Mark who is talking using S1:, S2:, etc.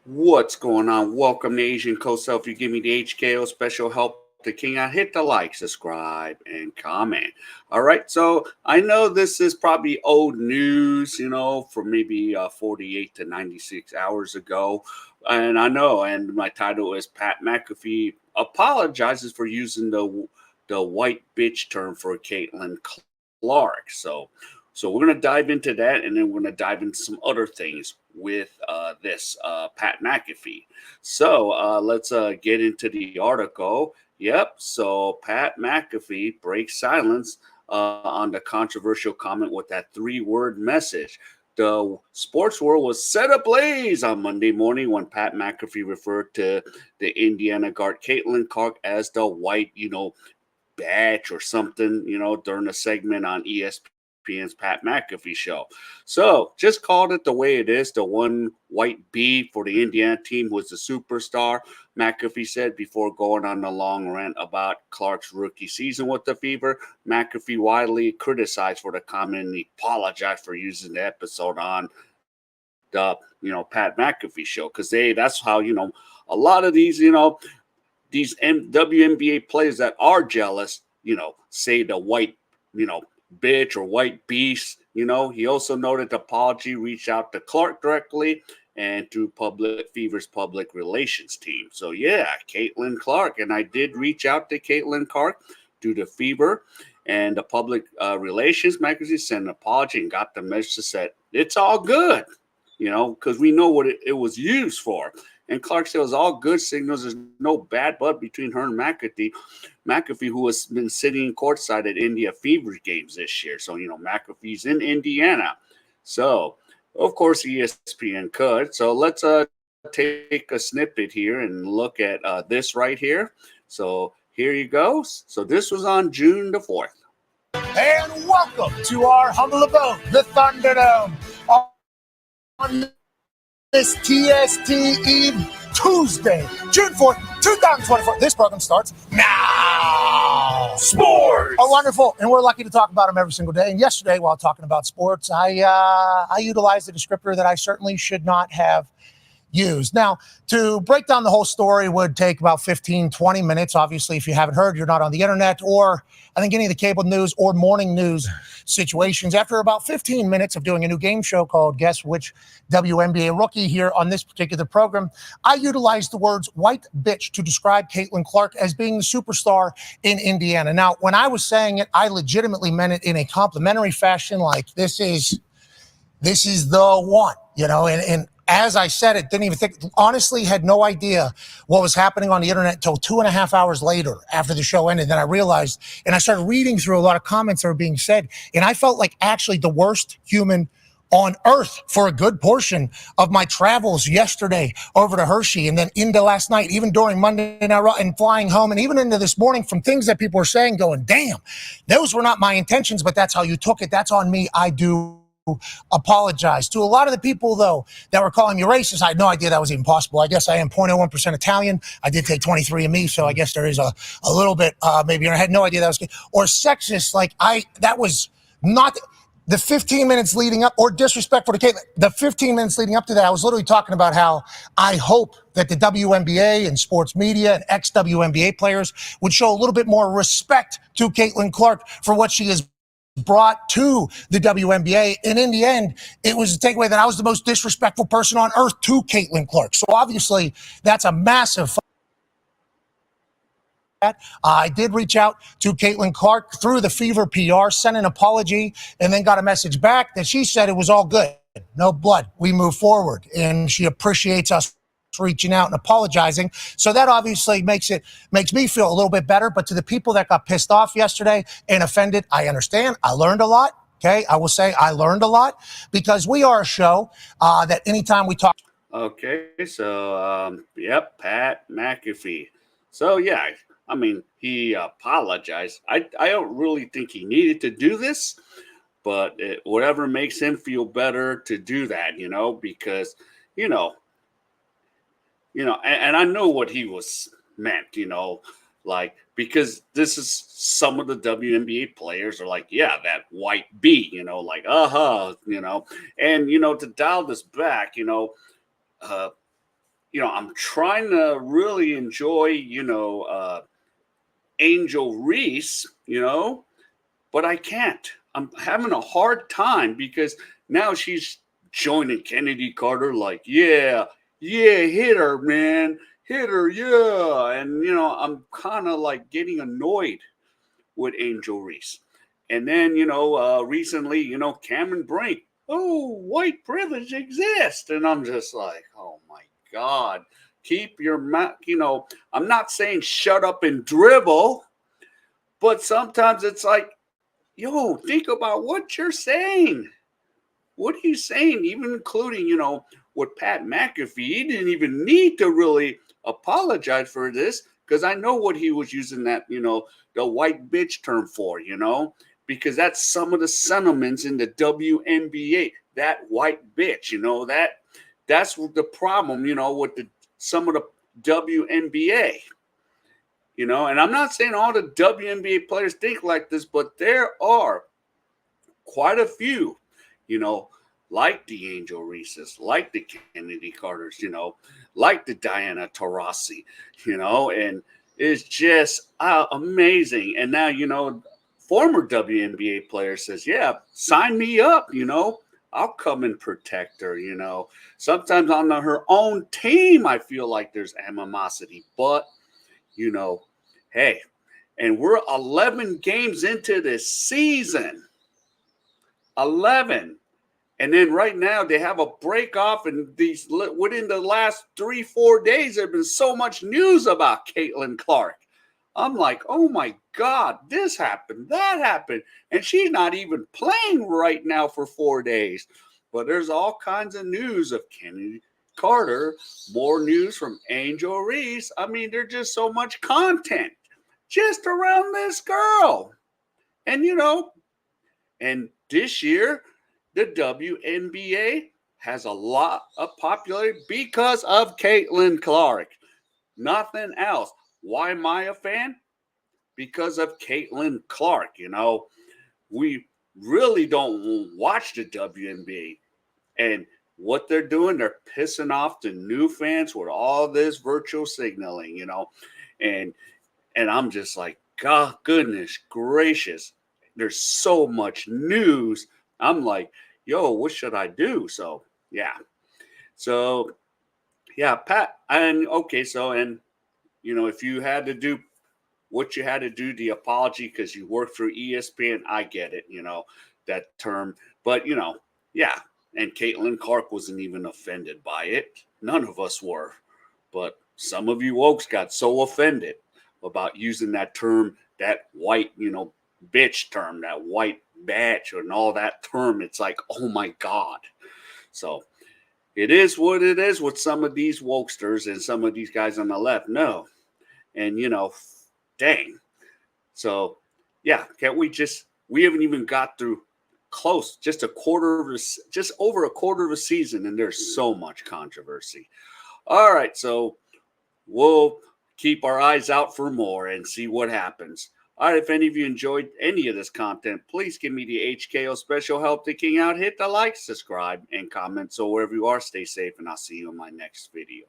S1: What's going on? Welcome to Asian Cosell. If you give me the HKO special help the king, I hit the like, subscribe, and comment. All right, so I know this is probably old news, from maybe 48 to 96 hours ago. And I know, and my title is Pat McAfee apologizes for using the white bitch term for Caitlin Clark. So we're gonna dive into that, and then we're gonna dive into some other things with this Pat McAfee. So let's get into the article. Yep. So Pat McAfee breaks silence on the controversial comment with that three-word message. The sports world was set ablaze on Monday morning when Pat McAfee referred to the Indiana guard Caitlin Clark as the white, batch or something, during a segment on ESPN's Pat McAfee show. So just called it the way it is. The one white B for the Indiana team was the superstar, McAfee said before going on the long rant about Clark's rookie season with the Fever. McAfee widely criticized for the comment and he apologized for using the episode on the Pat McAfee show because that's how a lot of these WNBA players that are jealous, say the white, you know, bitch or white beast. He also noted the apology reached out to Clark directly and to Public Fever's public relations team. So yeah, Caitlin Clark, and I did reach out to Caitlin Clark to the Fever and the public relations magazine sent an apology and got the message that said it's all good, because we know what it was used for. And Clark said it was all good signals. There's no bad blood between her and McAfee, who has been sitting courtside at India Fever games this year. So, McAfee's in Indiana. So, of course, ESPN could. So let's take a snippet here and look at this right here. So here you go. So this was on June the 4th.
S2: And welcome to our humble abode, the Thunderdome, on this TST Eve Tuesday, June 4th, 2024. This program starts now. Sports! Oh, wonderful. And we're lucky to talk about them every single day. And yesterday, while talking about sports, I utilized a descriptor that I certainly should not have used. Now, to break down the whole story would take about 15, 20 minutes. Obviously, if you haven't heard, you're not on the internet or I think any of the cable news or morning news situations. After about 15 minutes of doing a new game show called Guess Which WNBA Rookie here on this particular program, I utilized the words white bitch to describe Caitlin Clark as being the superstar in Indiana. Now, when I was saying it, I legitimately meant it in a complimentary fashion, like this is the one, and as I said it, didn't even think, honestly had no idea what was happening on the internet until 2.5 hours later after the show ended. Then I realized, and I started reading through a lot of comments that were being said, and I felt like actually the worst human on earth for a good portion of my travels yesterday over to Hershey and then into last night, even during Monday Night Raw and flying home and even into this morning from things that people were saying going, damn, those were not my intentions, but that's how you took it. That's on me. I do apologize to a lot of the people, though, that were calling me racist. I had no idea that was even possible. I guess I am 0.01% Italian. I did take 23andMe, so I guess there is a little bit, maybe I had no idea that was good. Or sexist, that was not the 15 minutes leading up, or disrespectful to Caitlin. The 15 minutes leading up to that, I was literally talking about how I hope that the WNBA and sports media and ex-WNBA players would show a little bit more respect to Caitlin Clark for what she has brought to the WNBA. And in the end, it was a takeaway that I was the most disrespectful person on earth to Caitlin Clark. So obviously, that's a massive. I did reach out to Caitlin Clark through the Fever PR, sent an apology, and then got a message back that she said it was all good. No blood. We move forward. And she appreciates us reaching out and apologizing. So that obviously makes me feel a little bit better. But to the people that got pissed off yesterday and offended, I understand. I learned a lot. Okay. I will say I learned a lot because we are a show that anytime we talk.
S1: Okay, so yep, Pat McAfee. So yeah, I mean he apologized. I don't really think he needed to do this, but whatever makes him feel better to do that, because you know, and I know what he was meant, like because this is some of the WNBA players are like, yeah, that white B, like and to dial this back, uh, I'm trying to really enjoy, Angel Reese, but I can't. I'm having a hard time because now she's joining Kennedy Carter, like, yeah, hit her, man, hit her, yeah. And, I'm kind of like getting annoyed with Angel Reese. And then, recently, Cameron Brink, oh, white privilege exists. And I'm just like, oh my God, keep your mouth, I'm not saying shut up and dribble, but sometimes it's like, yo, think about what you're saying. What are you saying? Even including, with Pat McAfee, he didn't even need to really apologize for this because I know what he was using that, the white bitch term for, because that's some of the sentiments in the WNBA. That white bitch, that's the problem, with some of the WNBA. And I'm not saying all the WNBA players think like this, but there are quite a few, you know, like the Angel Reeses, like the Kennedy Carters, like the Diana Taurasi, and it's just amazing. And now, former WNBA player says, yeah, sign me up, I'll come and protect her, Sometimes on her own team, I feel like there's animosity, but, hey, and we're 11 games into this season. 11. And then right now they have a break off, and these within the last 3-4 days, there's been so much news about Caitlin Clark. I'm like, oh my God, this happened, that happened. And she's not even playing right now for 4 days. But there's all kinds of news of Kennedy Carter, more news from Angel Reese. I mean, there's just so much content just around this girl. And, and this year, the WNBA has a lot of popularity because of Caitlin Clark. Nothing else. Why am I a fan? Because of Caitlin Clark. We really don't watch the WNBA. And what they're doing, they're pissing off the new fans with all this virtual signaling, And I'm just like, God, goodness gracious. There's so much news. I'm like, yo, what should I do? So, yeah. So, yeah, Pat. And okay, so, and, if you had to do what you had to do, the apology, because you worked for ESPN, I get it, that term. But, yeah. And Caitlin Clark wasn't even offended by it. None of us were. But some of you folks got so offended about using that term, that white, bitch term, that white batch and all that term. It's like, oh my God. So it is what it is with some of these wokesters and some of these guys on the left. No. And, dang. So, yeah, can't we haven't even got through close, just over a quarter of a season, and there's so much controversy. All right, so we'll keep our eyes out for more and see what happens. All right, if any of you enjoyed any of this content, please give me the HKO special help the king out. Hit the like, subscribe, and comment. So wherever you are, stay safe, and I'll see you in my next video.